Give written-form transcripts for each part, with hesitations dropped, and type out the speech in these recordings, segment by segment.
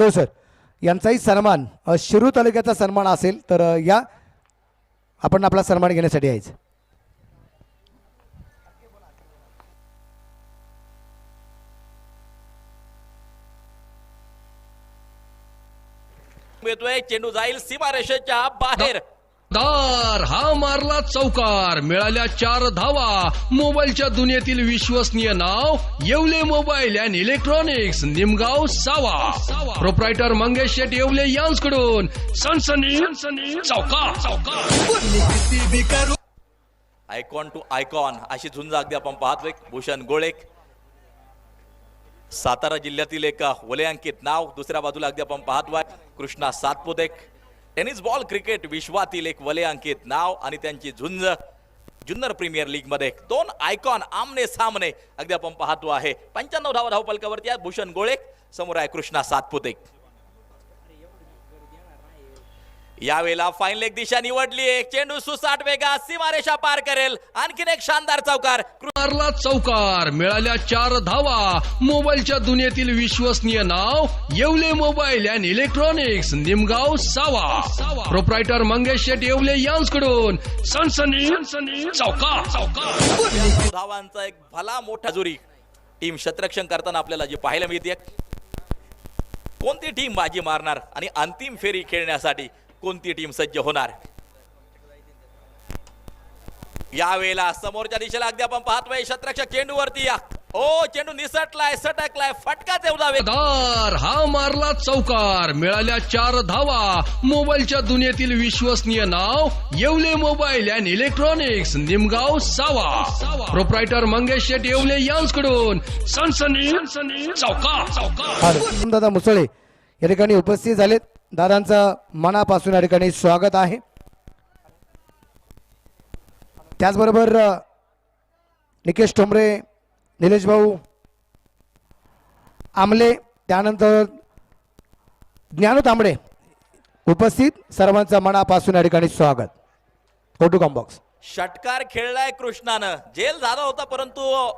तो सर यांचाही सन्मान शिरूर तालुक्याचा सन्मान असेल तर या आपण आपला सन्मान घेण्यासाठी यायचं. येतोय चेंडू जाईल सीमारेषेच्या बाहेर. दार हा मारला चौकार, मिळाल्या 4 धावा. मोबाईलच्या दुनियेतील विश्वसनीय नाव Yewale mobile and electronics, Nimgaon Sava. Proprietor Mangesh शेट येवले यांच्याकडून सनसनी चौकार. आयकॉन टू आयकॉन अशी झुंज अगदी आपण पाहतोय. भूषण गोळेक सातारा जिल्ह्यातील एक वलयांकित नाव. दुसऱ्या बाजूला अगदी आपण पाहतोय कृष्णा सातपुतेक, टेनिस बॉल क्रिकेट विश्वातील एक वलयांकित नाव आणि त्यांची झुंज जुन्नर प्रीमियर लीग मध्ये 2 आयकॉन आमने सामने अगदी आपण पाहतो आहे. 95 धावा धावफलकावरती आहे भूषण गोळेक, समोर आहे कृष्णा सातपुतेक. यावेळेला फाईन लेग दिशा निवडली. एक चेंडू सुसाट वेगा सीमारेषा पार करेल. आणखीन एक शानदार चौकार. मारला चौकार, मिळाल्या 4 धावा. मोबाईलच्या दुनियेतील विश्वसनीय नाव Yewale mobile and electronics, Nimgaon Sava. Proprietor Mangesh शेट येवले यांच्याकडून सनसनी चौकार. धावांचा एक भला मोठा जुरी टीम शतरक्षण करताना आपल्याला जी पाहायला मिळते. कोणती टीम बाजी मारणार आणि अंतिम फेरी खेळण्यासाठी कोणती टीम सज्ज होणार. यावेळेला समोरच्या दिशेला अगदी आपण पाहतोय शतरक्षक चेंडूवरती या. ओ चेंडू निसटलाय, सटकलाय, फटका तेवढा दार हा मारला चौकार, मिळाल्या 4 धावा. मोबाईलच्या दुनियेतील विश्वसनीय नाव Yewale mobile and electronics, Nimgaon Sava. Proprietor Mangesh शेट येवले यांच्याकडून सनसनी चौकार. दादा मुसळे या ठिकाणी उपस्थित झालेत. दादांचं मनापासून या ठिकाणी स्वागत आहे. त्याचबरोबर निकेश ठोंबरे, निलेश भाऊ आमले, त्यानंतर ज्ञानू तांबडे उपस्थित. सर्वांचं मनापासून या ठिकाणी स्वागत. Photo combox. षटकार खेळलाय कृष्णानं. जेल झाला होता परंतु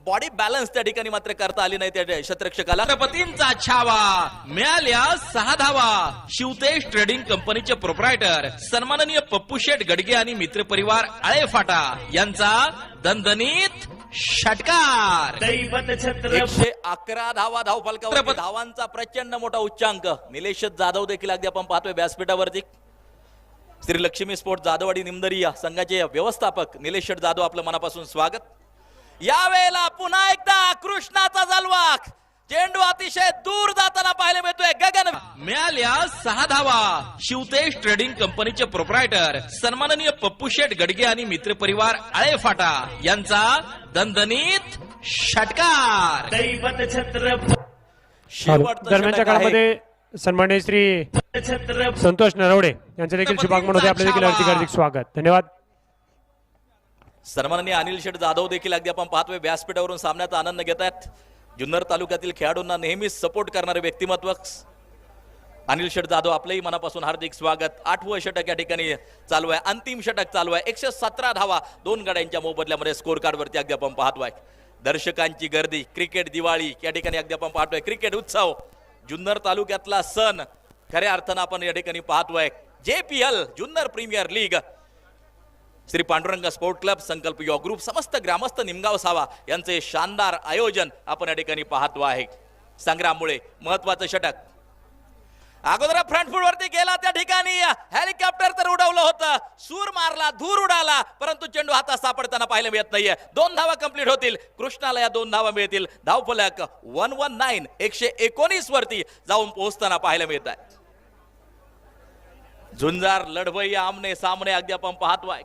बॉडी बॅलन्स त्या ठिकाणी मात्र करता आली नाही त्या शतरक्षकाला. छत्रपतींचा छावा, मिळाल्या 6 धावा. शिवतेज ट्रेडिंग कंपनीचे प्रोप्रायटर सन्माननीय पप्पू शेठ गडगे आणि मित्रपरिवार आळेफाटा यांचा दणदणीत षटकार. 111 धावा धावफलकावर. धावांचा प्रचंड मोठा उच्चांक. निलेश जाधव देखील अगदी आपण पाहतोय व्यासपीठावरती. श्री लक्ष्मी स्पोर्ट जाधववाडी निमदरी या संघाचे व्यवस्थापक निलेश जाधव, आपलं मनापासून स्वागत. यावेळेला पुन्हा एकदा कृष्णाचा जलवाक. चेंडू अतिशय दूर जाताना पाहायला मिळतोय. गगन. मिळाल्या 6 धावा. शिवतेज ट्रेडिंग कंपनीचे प्रोप्रायटर सन्माननीय पप्पू शेठ गडगे आणि मित्रपरिवार आळेफाटा यांचा दणदणीत षटकार. दरम्यानच्या काळामध्ये सन्माननीय श्री संतोष नरवडे यांचे देखील शुभागमन होते. आपले देखील हार्दिक स्वागत. धन्यवाद. सन्माननीय अनिल शेठ जाधव देखील अगदी आपण पाहतोय व्यासपीठावरून सामन्याचा आनंद घेत आहेत. जुन्नर तालुक्यातील खेळाडूंना नेहमीच सपोर्ट करणारे व्यक्तिमत्व अनिल शेठ जाधव, आपलंही मनापासून हार्दिक स्वागत. 8वं षटक या ठिकाणी चालू आहे. अंतिम षटक चालू आहे. 117 धावा 2 गड्यांच्या मोबदल्यामध्ये स्कोर कार्ड वरती अगदी आपण पाहतोय. दर्शकांची गर्दी, क्रिकेट दिवाळी या ठिकाणी अगदी आपण पाहतोय. क्रिकेट उत्सव, जुन्नर तालुक्यातला सण खऱ्या अर्थानं आपण या ठिकाणी पाहतोय. JPL Junnar premier league, Shri Pandurang sport club, Sankalp Yuva group, समस्त ग्रामस्थ निमगाव सावा यांचे शानदार आयोजन आपण या ठिकाणी पाहतो आहे. संग्राममुळे महत्वाचं षटक. अगोदर फ्रंट फूट वरती गेला त्या ठिकाणी हेलिकॉप्टर तर उडवलं होतं, सूर मारला, धूर उडाला, परंतु चेंडू हातात सापडताना पाहायला मिळत नाहीये. 2 धावा कंप्लीट होतील. कृष्णाला या 2 धावा मिळतील. धावफलक 119 119 वरती जाऊन पोहोचताना पाहायला मिळत आहे. झुंजार लढवई आमने सामने अगदी आपण पाहतोय.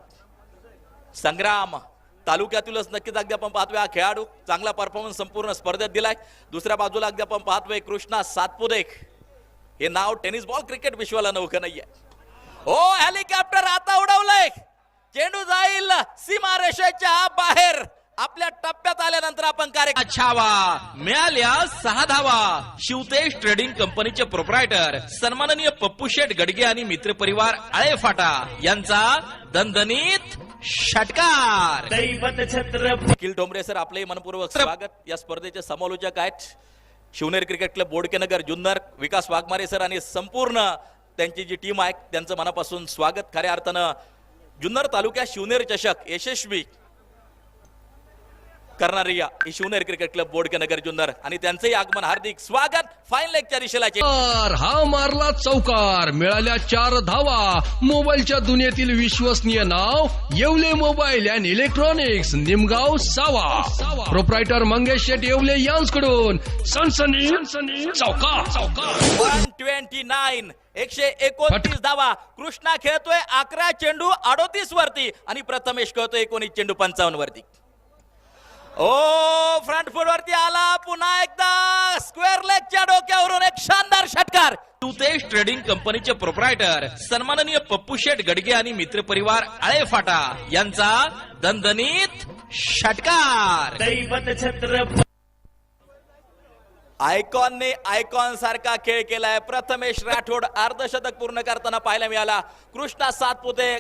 संग्राम तालुक्यातीलच नक्कीच अगदी आपण पाहतोय. हा खेळाडू चांगला परफॉर्मन्स संपूर्ण स्पर्धेत दिलाय. दुसऱ्या बाजूला अगदी आपण पाहतोय कृष्णा सातपुतेक. हे नाव टेनिस बॉल क्रिकेट विश्वाला नौकं नाहीये. ओ हेलिकॉप्टर आता उडवलंय. चेंडू जाईल सीमारेषेच्या बाहेर. आपल्या टप्प्यात आल्यानंतर आपण कार्यक्रम. छावा, मिळाल्या 6 धावा. शिवतेज ट्रेडिंग कंपनीचे प्रोप्रायटर सन्माननीय पप्पू शेठ गडगे आणि मित्रपरिवार आळेफाटा यांचा दणदणीत षटकार. निखिल ठोंबरे सर, आपले मनपूर्वक स्वागत. या स्पर्धेचे समालोचक आहेत शिवनेरी क्रिकेट क्लब बोडकेनगर जुन्नर, विकास वाघमारे सर आणि संपूर्ण त्यांची जी टीम आहे त्यांचं मनापासून स्वागत. खऱ्या अर्थानं जुन्नर तालुक्यात शिवनेरी चषक यशस्वी करणारी ही शिवनेरी क्रिकेट क्लब बोडकेनगर जुन्नर आणि त्यांचंही आगमन हार्दिक स्वागत. फाईन लेगच्या दिशेला हा मारला चौकार, मिळाल्या 4 धावा. मोबाईलच्या दुनियेतील विश्वसनीय नाव Yewale mobile and electronics, Nimgaon Sava. Proprietor Mangesh शेट येवले यांच्याकडून सनसनी चौकार. 129 129 धावा. कृष्णा खेळतोय 11 चेंडू 38 वरती आणि प्रथमेश खेळतोय 19 चेंडू 55 वरती. ओ फ्रंट फूट वरती आला पुन्हा एकदा स्क्वेअर लेगच्या डोक्यावरून एक शानदार षटकार. तुतेश ट्रेडिंग कंपनीचे प्रोप्रायटर सन्माननीय पप्पू शेठ गडगे आणि मित्र परिवार आळेफाटा यांचा दणदणीत षटकार. आयकॉनने आयकॉन सारखा खेळ केलाय. प्रथमेश राठोड अर्धशतक पूर्ण करताना पाहायला मिळाला. कृष्णा सातपुते